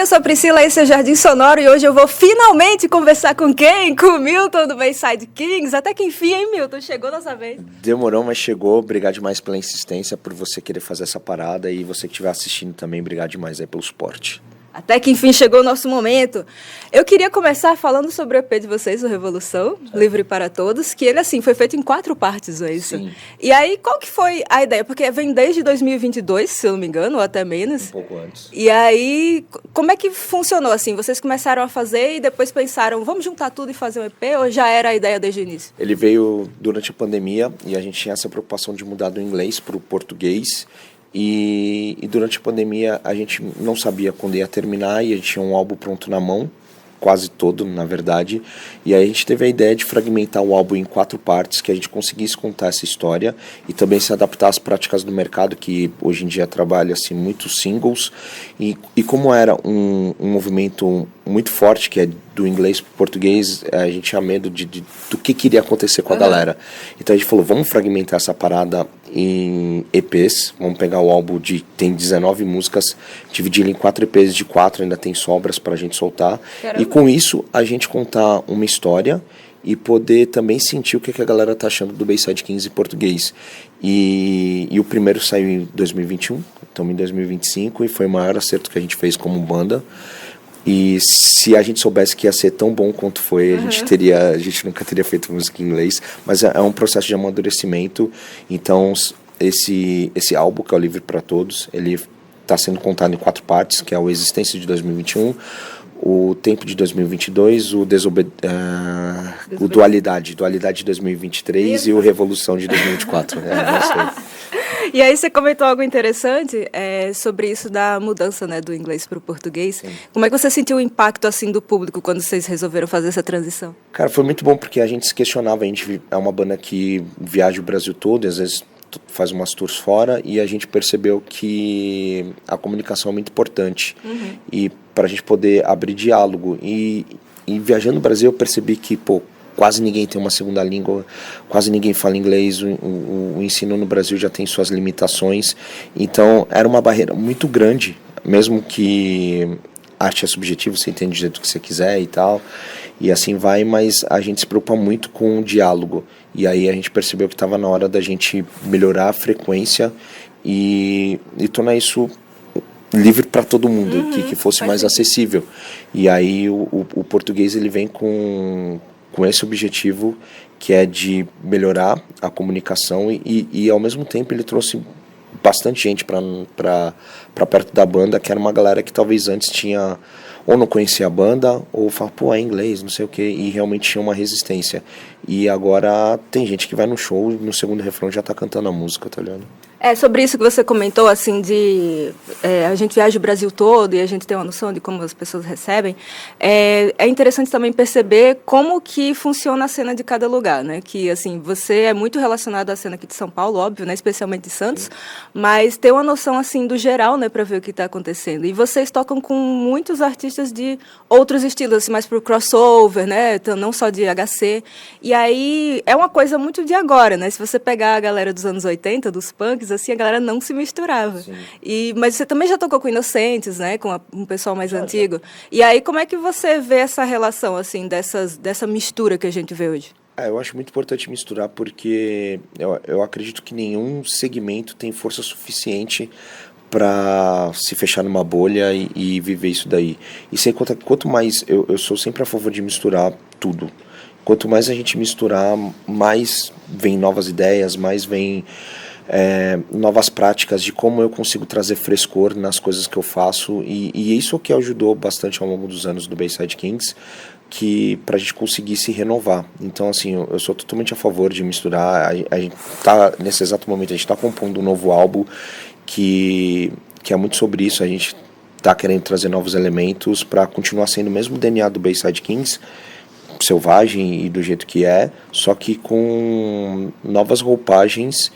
eu sou a Priscila, esse é o Jardim Sonoro e hoje eu vou finalmente conversar com quem? Com o Milton do Bayside Kings. Até que enfim, hein, Milton? Chegou dessa vez. Demorou, mas chegou. Obrigado demais pela insistência, por você querer fazer essa parada, e você que estiver assistindo também, obrigado demais aí pelo suporte. Até que enfim chegou o nosso momento. Eu queria começar falando sobre o EP de vocês, o Revolução, Livre para Todos, que ele, assim, foi feito em 4 partes, não é isso? Sim. E aí, qual que foi a ideia? Porque vem desde 2022, se eu não me engano, ou até menos. Um pouco antes. E aí, como é que funcionou, assim? Vocês começaram a fazer e depois pensaram, vamos juntar tudo e fazer um EP, ou já era a ideia desde o início? Ele veio durante a pandemia e a gente tinha essa preocupação de mudar do inglês para o português. E durante a pandemia a gente não sabia quando ia terminar e a gente tinha um álbum pronto na mão, quase todo, na verdade. E aí a gente teve a ideia de fragmentar o álbum em 4 partes, que a gente conseguisse contar essa história e também se adaptar às práticas do mercado, que hoje em dia trabalha assim, muitos singles. E como era um movimento muito forte, que é do inglês para o português, a gente tinha medo do que iria acontecer com a galera. Então a gente falou, vamos fragmentar essa parada em EPs, vamos pegar o álbum tem 19 músicas, dividir ele em 4 EPs de 4, ainda tem sobras pra gente soltar. Caramba. E com isso a gente contar uma história e poder também sentir o que a galera tá achando do Bayside Kings em português. E o primeiro saiu em 2021, estamos em 2025, e foi o maior acerto que a gente fez como banda. E se a gente soubesse que ia ser tão bom quanto foi, a gente nunca teria feito música em inglês, mas é um processo de amadurecimento. Então esse álbum, que é o Livre para Todos, ele está sendo contado em 4 partes, que é o Existência de 2021, o Tempo de 2022, o Dualidade de 2023 Isso. e o Revolução de 2024. Não sei. E aí você comentou algo interessante sobre isso da mudança, né, do inglês para o português. Sim. Como é que você sentiu o impacto assim do público quando vocês resolveram fazer essa transição? Cara, foi muito bom porque a gente se questionava. A gente é uma banda que viaja o Brasil todo e às vezes faz umas tours fora, e a gente percebeu que a comunicação é muito importante. E para a gente poder abrir diálogo. E viajando no Brasil eu percebi que, quase ninguém tem uma segunda língua, quase ninguém fala inglês, o ensino no Brasil já tem suas limitações, então era uma barreira muito grande, mesmo que arte é subjetivo, você entende do jeito que você quiser e tal, e assim vai, mas a gente se preocupa muito com o diálogo, e aí a gente percebeu que estava na hora da gente melhorar a frequência e tornar isso livre para todo mundo, que fosse mais acessível. E aí o português ele vem com esse objetivo, que é de melhorar a comunicação e ao mesmo tempo ele trouxe bastante gente para perto da banda, que era uma galera que talvez antes tinha ou não conhecia a banda ou falava, é inglês, não sei o que, e realmente tinha uma resistência. E agora tem gente que vai no show e no segundo refrão já tá cantando a música, tá ligado? Sobre isso que você comentou, assim, a gente viaja o Brasil todo e a gente tem uma noção de como as pessoas recebem. É interessante também perceber como que funciona a cena de cada lugar, né? Que, assim, você é muito relacionado à cena aqui de São Paulo, óbvio, né? Especialmente de Santos, sim, mas tem uma noção, assim, do geral, né? Para ver o que está acontecendo. E vocês tocam com muitos artistas de outros estilos, assim, mais pro crossover, né? Então, não só de HC. E aí, é uma coisa muito de agora, né? Se você pegar a galera dos anos 80, dos punks, assim, a galera não se misturava. Mas você também já tocou com Inocentes, né? Com um pessoal mais antigo. E aí, como é que você vê essa relação, assim, dessa mistura que a gente vê hoje? Eu acho muito importante misturar, porque eu acredito que nenhum segmento tem força suficiente para se fechar numa bolha e viver isso daí. E sem contar que quanto mais, eu sou sempre a favor de misturar tudo. Quanto mais a gente misturar, mais vem novas ideias, mais vem novas práticas de como eu consigo trazer frescor nas coisas que eu faço, e isso é o que ajudou bastante ao longo dos anos do Bayside Kings, que pra gente conseguir se renovar. Então, assim, eu sou totalmente a favor de misturar. A gente tá, nesse exato momento, a gente tá compondo um novo álbum que é muito sobre isso. A gente tá querendo trazer novos elementos para continuar sendo o mesmo DNA do Bayside Kings, selvagem e do jeito que é, só que com novas roupagens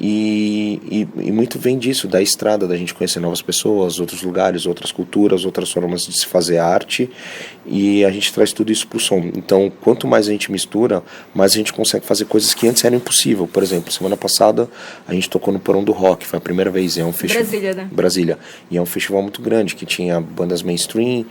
E muito vem disso, da estrada, da gente conhecer novas pessoas, outros lugares, outras culturas, outras formas de se fazer arte, e a gente traz tudo isso pro som. Então, quanto mais a gente mistura, mais a gente consegue fazer coisas que antes eram impossível. Por exemplo, semana passada a gente tocou no Porão do Rock, foi a primeira vez, é um festival... Brasília, né? Brasília. E é um festival muito grande, que tinha bandas mainstream,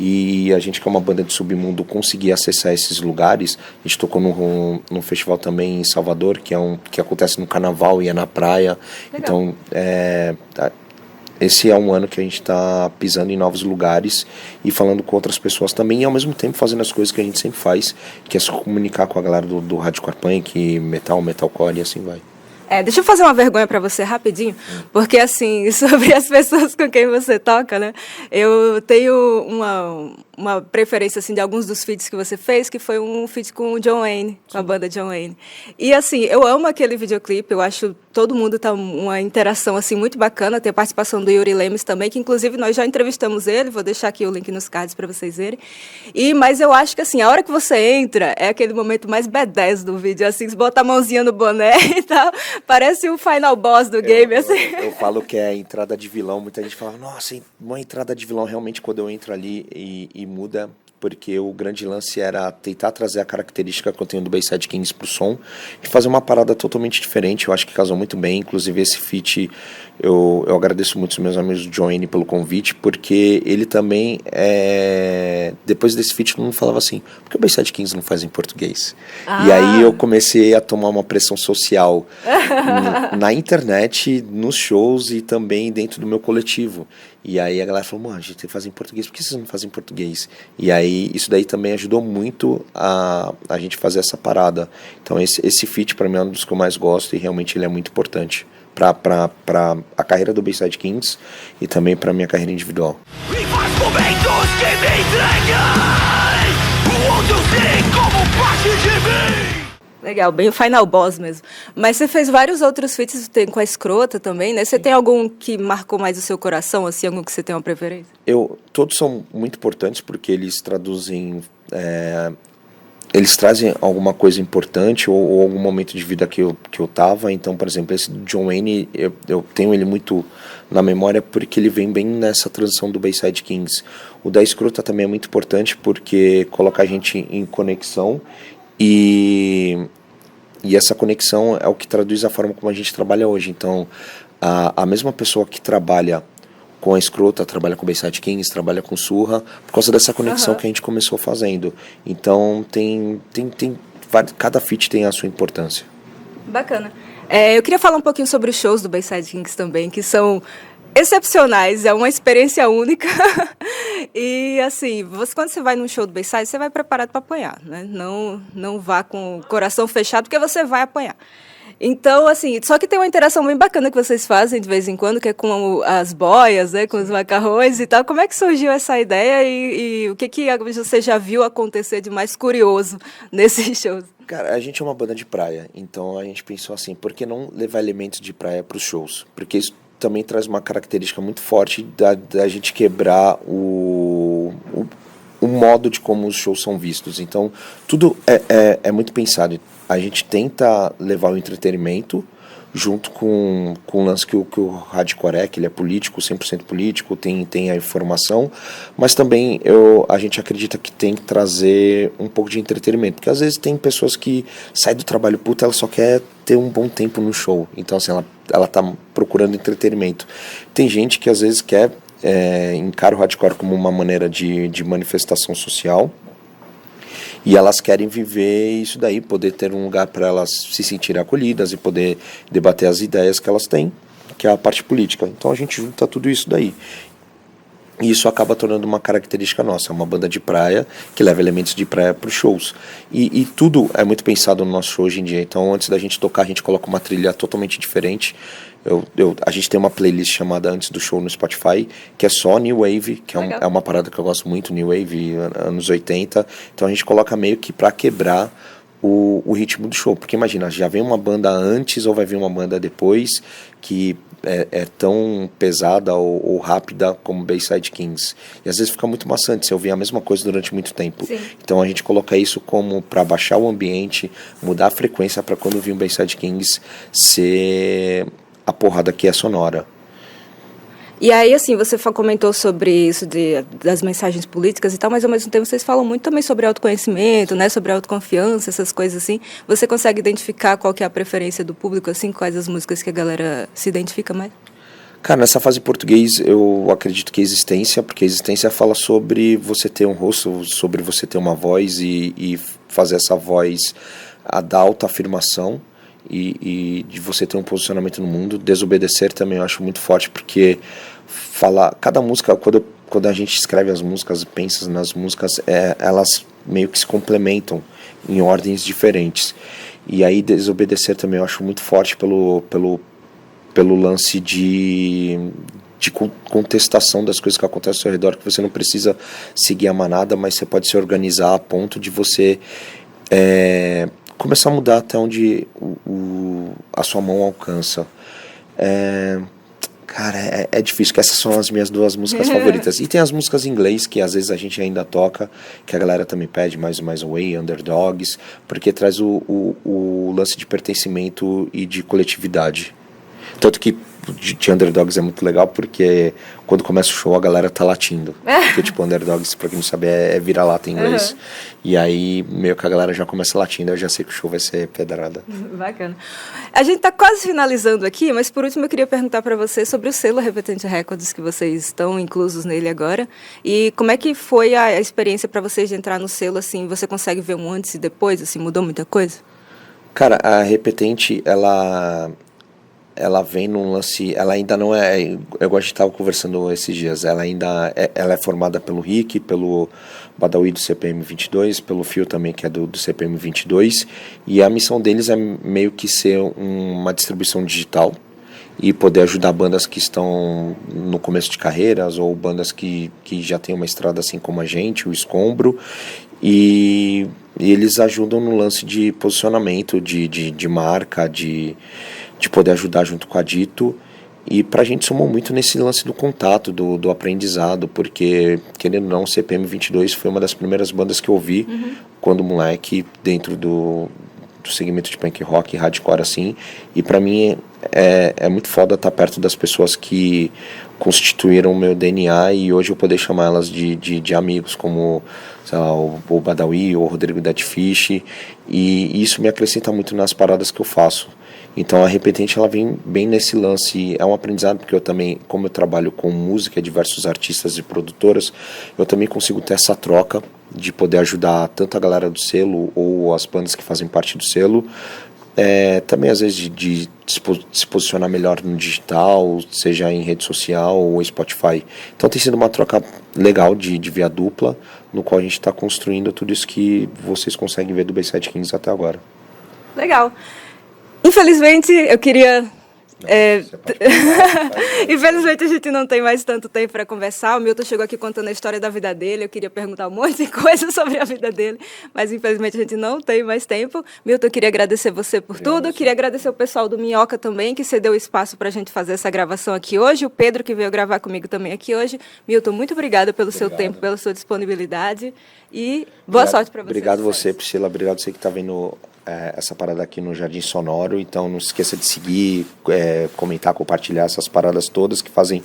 e a gente, que é uma banda de submundo, conseguia acessar esses lugares. A gente tocou num festival também em Salvador, que acontece no carnaval e é na praia. Legal. Então, esse é um ano que a gente está pisando em novos lugares e falando com outras pessoas também, e ao mesmo tempo fazendo as coisas que a gente sempre faz, que é se comunicar com a galera do hardcore punk, metalcore e assim vai. Deixa eu fazer uma vergonha pra você rapidinho, porque assim, sobre as pessoas com quem você toca, né? Eu tenho uma preferência assim de alguns dos feats que você fez, que foi um feat com o John Wayne, com a banda John Wayne. E assim, eu amo aquele videoclipe, eu acho todo mundo tá uma interação assim muito bacana, tem a participação do Yuri Lemes também, que inclusive nós já entrevistamos ele, vou deixar aqui o link nos cards para vocês verem. Mas eu acho que assim, a hora que você entra, é aquele momento mais badass do vídeo, assim, você bota a mãozinha no boné e tal. Parece o final boss do game, assim. Eu falo que é a entrada de vilão. Muita gente fala, nossa, uma entrada de vilão. Realmente, quando eu entro ali e muda, porque o grande lance era tentar trazer a característica que eu tenho do Bayside Kings pro som e fazer uma parada totalmente diferente. Eu acho que casou muito bem. Inclusive, esse feat, eu agradeço muito os meus amigos do Johnny pelo convite, porque ele também, depois desse feat, todo mundo falava assim, por que o Bayside Kings não faz em português? E aí eu comecei a tomar uma pressão social na internet, nos shows e também dentro do meu coletivo. E aí a galera falou, mano, a gente tem que fazer em português, por que vocês não fazem em português? E aí isso daí também ajudou muito a gente fazer essa parada. Então esse feat pra mim é um dos que eu mais gosto e realmente ele é muito importante pra a carreira do Bayside Kings e também pra minha carreira individual. E faz momentos que me entreguem o outro ser como parte de mim. Legal, bem o final boss mesmo. Mas você fez vários outros feats, tem com a Escrota também, né? Você tem algum que marcou mais o seu coração, assim, algum que você tem uma preferência? Todos são muito importantes porque eles traduzem... eles trazem alguma coisa importante ou algum momento de vida que eu tava. Então, por exemplo, esse do John Wayne, eu tenho ele muito na memória porque ele vem bem nessa transição do Bayside Kings. O da Escrota também é muito importante porque coloca a gente em conexão e essa conexão é o que traduz a forma como a gente trabalha hoje. Então, a mesma pessoa que trabalha com a Escrota, trabalha com Bayside Kings, trabalha com Surra, por causa dessa conexão que a gente começou fazendo. Então, cada feat tem a sua importância. Bacana. Eu queria falar um pouquinho sobre os shows do Bayside Kings também, que são excepcionais, é uma experiência única. E assim, quando você vai num show do Bayside, você vai preparado para apanhar, né? Não vá com o coração fechado, porque você vai apanhar. Então, assim, só que tem uma interação bem bacana que vocês fazem de vez em quando, que é com as boias, né, com os macarrões e tal. Como é que surgiu essa ideia e o que você já viu acontecer de mais curioso nesses shows? Cara, a gente é uma banda de praia, então a gente pensou assim, por que não levar elementos de praia para os shows? Porque isso também traz uma característica muito forte da gente quebrar o modo de como os shows são vistos. Então, tudo é muito pensado. A gente tenta levar o entretenimento junto com o lance que o hardcore que ele é político, 100% político, tem a informação, mas também a gente acredita que tem que trazer um pouco de entretenimento, porque às vezes tem pessoas que saem do trabalho puta, ela só quer ter um bom tempo no show, então assim, ela tá procurando entretenimento. Tem gente que às vezes quer encara o hardcore como uma maneira de manifestação social, e elas querem viver isso daí, poder ter um lugar para elas se sentirem acolhidas e poder debater as ideias que elas têm, que é a parte política. Então a gente junta tudo isso daí. E isso acaba tornando uma característica nossa, uma banda de praia que leva elementos de praia para os shows. E tudo é muito pensado no nosso show hoje em dia. Então antes da gente tocar, a gente coloca uma trilha totalmente diferente. A gente tem uma playlist chamada Antes do Show no Spotify, que é só New Wave, que é uma parada que eu gosto muito, New Wave, anos 80. Então a gente coloca meio que para quebrar o ritmo do show. Porque imagina, já vem uma banda antes ou vai vir uma banda depois, que é tão pesada ou rápida como Bayside Kings. E às vezes fica muito maçante você ouvir a mesma coisa durante muito tempo. Sim. Então a gente coloca isso como para baixar o ambiente, mudar a frequência para quando ouvir um Bayside Kings ser a porrada que é sonora. E aí, assim, você comentou sobre isso das mensagens políticas e tal, mas ao mesmo tempo vocês falam muito também sobre autoconhecimento, né, sobre autoconfiança, essas coisas assim. Você consegue identificar qual que é a preferência do público, assim, quais as músicas que a galera se identifica mais? Cara, nessa fase em português eu acredito que existência, porque a existência fala sobre você ter um rosto, sobre você ter uma voz e fazer essa voz dar autoafirmação e de você ter um posicionamento no mundo. Desobedecer também eu acho muito forte, porque cada música, quando a gente escreve as músicas, pensa nas músicas, elas meio que se complementam em ordens diferentes. E aí desobedecer também eu acho muito forte pelo lance de contestação das coisas que acontecem ao seu redor, que você não precisa seguir a manada, mas você pode se organizar a ponto de você começar a mudar até onde a sua mão alcança. Cara, é difícil, que essas são as minhas duas músicas favoritas. E tem as músicas em inglês, que às vezes a gente ainda toca, que a galera também pede, mais Way, Underdogs, porque traz o lance de pertencimento e de coletividade. Tanto que de Underdogs é muito legal, porque quando começa o show a galera tá latindo. Porque tipo, Underdogs, pra quem não sabe, é vira-lata em inglês. E aí meio que a galera já começa latindo, eu já sei que o show vai ser pedrada. Bacana. A gente tá quase finalizando aqui, mas por último eu queria perguntar para você sobre o selo Repetente Records, que vocês estão inclusos nele agora. E como é que foi a experiência para vocês de entrar no selo, assim, você consegue ver um antes e depois, assim, mudou muita coisa? Cara, a Repetente, ela vem num lance, ela ainda não é, igual a gente estava conversando esses dias, ela ainda ela é formada pelo Rick, pelo Badawi do CPM 22, pelo Fio também, que é do CPM 22, e a missão deles é meio que ser uma distribuição digital e poder ajudar bandas que estão no começo de carreiras ou bandas que já têm uma estrada assim como a gente, o Escombro, e eles ajudam no lance de posicionamento, de marca, de poder ajudar junto com a Dito. E pra gente somou muito nesse lance do contato, do aprendizado, porque, querendo ou não, o CPM 22 foi uma das primeiras bandas que eu ouvi quando moleque, dentro do segmento de punk rock e hardcore, assim. E pra mim é muito foda estar perto das pessoas que constituíram o meu DNA e hoje eu poder chamar elas de amigos, como, sei lá, o Badawi ou o Rodrigo Deadfish, e isso me acrescenta muito nas paradas que eu faço. Então a Repetente, ela vem bem nesse lance, é um aprendizado, porque eu também, como eu trabalho com música, diversos artistas e produtoras, eu também consigo ter essa troca de poder ajudar tanto a galera do selo ou as bandas que fazem parte do selo, também às vezes de se posicionar melhor no digital, seja em rede social ou Spotify. Então tem sido uma troca legal de via dupla, no qual a gente está construindo tudo isso que vocês conseguem ver do Bayside Kings até agora. Legal. Infelizmente, eu queria... Infelizmente, a gente não tem mais tanto tempo para conversar. O Milton chegou aqui contando a história da vida dele. Eu queria perguntar um monte de coisa sobre a vida dele, mas infelizmente a gente não tem mais tempo. Milton, eu queria agradecer você por tudo. Queria agradecer o pessoal do Minhoca também, que cedeu espaço para a gente fazer essa gravação aqui hoje. O Pedro, que veio gravar comigo também aqui hoje. Milton, muito obrigada pelo seu tempo, pela sua disponibilidade. E boa sorte para você. Obrigado você, Priscila. Obrigado você que está vendo essa parada aqui no Jardim Sonoro. Então não se esqueça de seguir, comentar, compartilhar essas paradas todas que fazem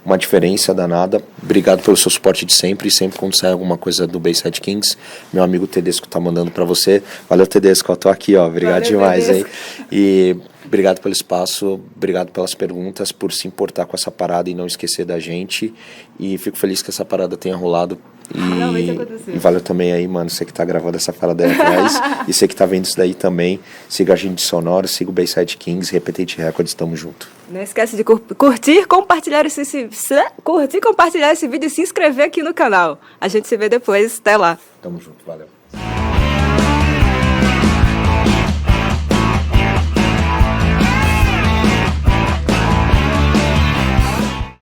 uma diferença danada. Obrigado pelo seu suporte de sempre. E sempre quando sai alguma coisa do Bayside Kings, meu amigo Tedesco tá mandando para você. Valeu, Tedesco, eu tô aqui, ó. Obrigado. Valeu, demais, Tedesco. Hein? E obrigado pelo espaço, obrigado pelas perguntas, por se importar com essa parada e não esquecer da gente. E fico feliz que essa parada tenha rolado. E valeu também aí, mano, você que tá gravando essa parada aí atrás e você que tá vendo isso daí também. Siga a gente sonoro, siga o Bayside Kings, Repetente Records, tamo junto. Não esquece de curtir, compartilhar esse vídeo e se inscrever aqui no canal. A gente se vê depois, até lá. Tamo junto, valeu.